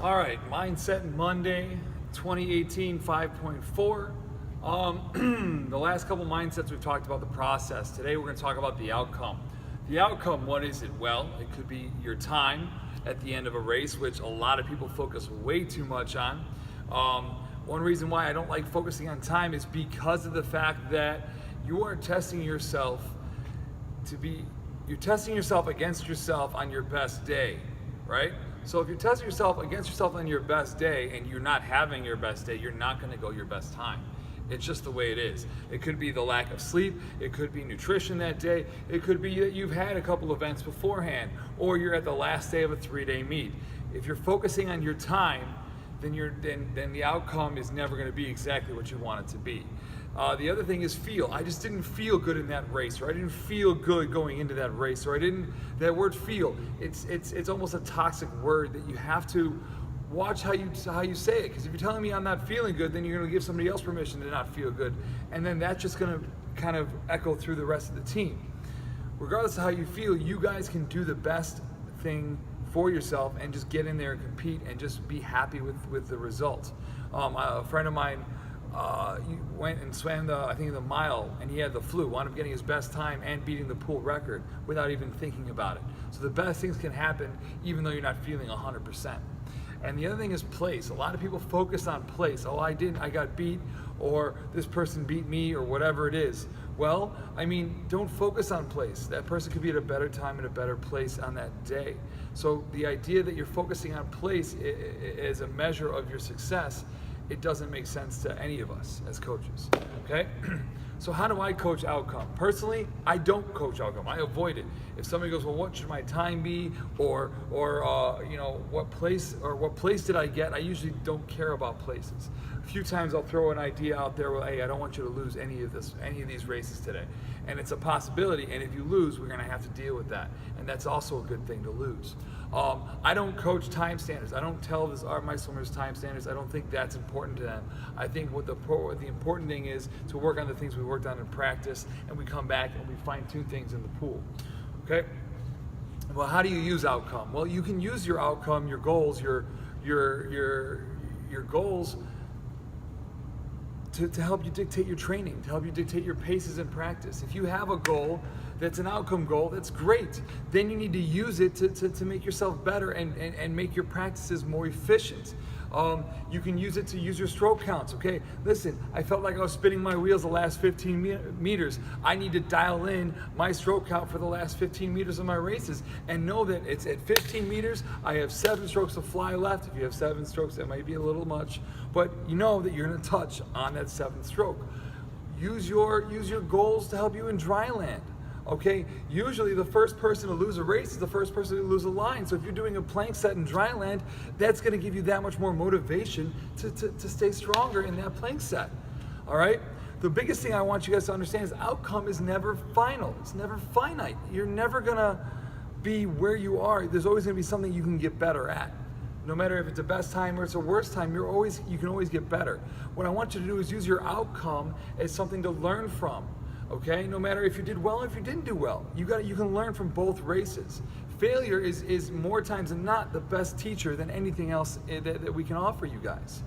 All right, Mindset Monday 2018 5.4. The last couple mindsets we've talked about the process. Today we're going to talk about the outcome. The outcome, what is it? Well, it could be your time at the end of a race, which a lot of people focus way too much on. One reason why I don't like focusing on time is because of the fact that you are testing yourself you're testing yourself against yourself on your best day, right? So if you're testing yourself against yourself on your best day and you're not having your best day, you're not going to go your best time. It's just the way it is. It could be the lack of sleep, it could be nutrition that day, it could be that you've had a couple events beforehand, or you're at the last day of a 3-day meet. If you're focusing on your time, then the outcome is never going to be exactly what you want it to be. The other thing is feel. I just didn't feel good in that race, or I didn't feel good going into that race, or that word feel, it's almost a toxic word that you have to watch how you say it, because if you're telling me I'm not feeling good, then you're going to give somebody else permission to not feel good, and then that's just going to kind of echo through the rest of the team. Regardless of how you feel, you guys can do the best thing for yourself and just get in there and compete and just be happy with the result. A friend of mine went and swam the mile, and he had the flu, wound up getting his best time and beating the pool record without even thinking about it. So the best things can happen even though you're not feeling 100%. And the other thing is place. A lot of people focus on place. Oh, I got beat, or this person beat me, or whatever it is. Well, I mean, don't focus on place. That person could be at a better time and a better place on that day. So the idea that you're focusing on place as a measure of your success, it doesn't make sense to any of us as coaches, okay? So how do I coach outcome? Personally, I don't coach outcome. I avoid it. If somebody goes, well, what should my time be, or what place did I get? I usually don't care about places. A few times I'll throw an idea out there, well, hey, I don't want you to lose any of these races today. And it's a possibility, and if you lose, we're gonna have to deal with that. And that's also a good thing to lose. I don't coach time standards. I don't tell my swimmers time standards. I don't think that's important to them. I think what the important thing is to work on the things we worked on in practice, and we come back and we fine-tune things in the pool. Okay? Well, how do you use outcome? Well, you can use your outcome, your goals, your goals to help you dictate your training, to help you dictate your paces in practice. If you have a goal that's an outcome goal, that's great. Then you need to use it to make yourself better and make your practices more efficient. You can use it to use your stroke counts, okay? Listen, I felt like I was spinning my wheels the last 15 meters. I need to dial in my stroke count for the last 15 meters of my races and know that it's at 15 meters, I have 7 strokes of fly left. If you have 7 strokes, that might be a little much, but you know that you're gonna touch on that 7th stroke. Use your goals to help you in dry land. Okay, usually the first person to lose a race is the first person to lose a line. So if you're doing a plank set in dry land, that's going to give you that much more motivation to stay stronger in that plank set. All right? The biggest thing I want you guys to understand is outcome is never final. It's never finite. You're never going to be where you are. There's always going to be something you can get better at. No matter if it's a best time or it's a worst time, you can always get better. What I want you to do is use your outcome as something to learn from. Okay, no matter if you did well or if you didn't do well, you can learn from both races. Failure is more times than not the best teacher than anything else that we can offer you guys.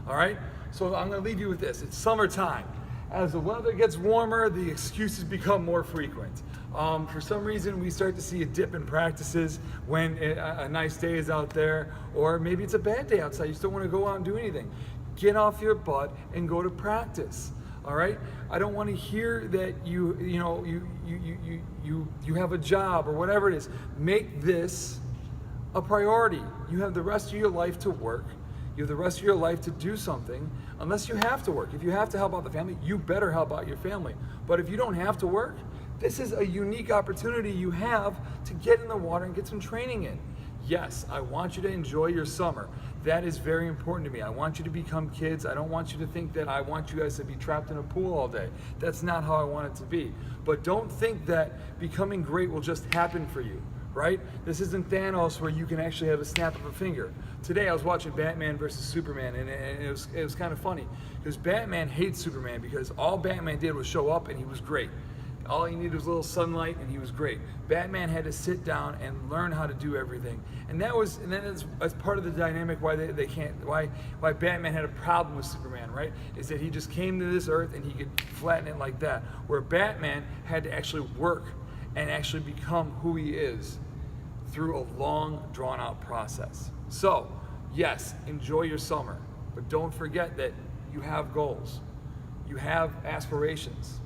All right, so I'm going to leave you with this. It's summertime. As the weather gets warmer, the excuses become more frequent. For some reason, we start to see a dip in practices when a nice day is out there, or maybe it's a bad day outside. You still want to go out and do anything. Get off your butt and go to practice. All right, I don't want to hear that you have a job or whatever it is. Make this a priority. You have the rest of your life to work. You have the rest of your life to do something, unless you have to work. If you have to help out the family, you better help out your family. But if you don't have to work, this is a unique opportunity you have to get in the water and get some training in. Yes, I want you to enjoy your summer. That is very important to me. I want you to become kids. I don't want you to think that I want you guys to be trapped in a pool all day. That's not how I want it to be. But don't think that becoming great will just happen for you, right? This isn't Thanos where you can actually have a snap of a finger. Today I was watching Batman versus Superman, and it was kind of funny because Batman hates Superman because all Batman did was show up and he was great. All he needed was a little sunlight, and he was great. Batman had to sit down and learn how to do everything, and then as part of the dynamic why why Batman had a problem with Superman, right? Is that he just came to this earth and he could flatten it like that, where Batman had to actually work and actually become who he is through a long, drawn-out process. So, yes, enjoy your summer, but don't forget that you have goals, you have aspirations.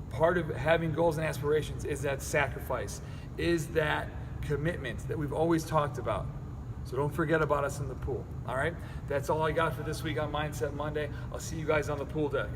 Part of having goals and aspirations is that sacrifice, is that commitment that we've always talked about. So don't forget about us in the pool, all right? That's all I got for this week on Mindset Monday. I'll see you guys on the pool deck.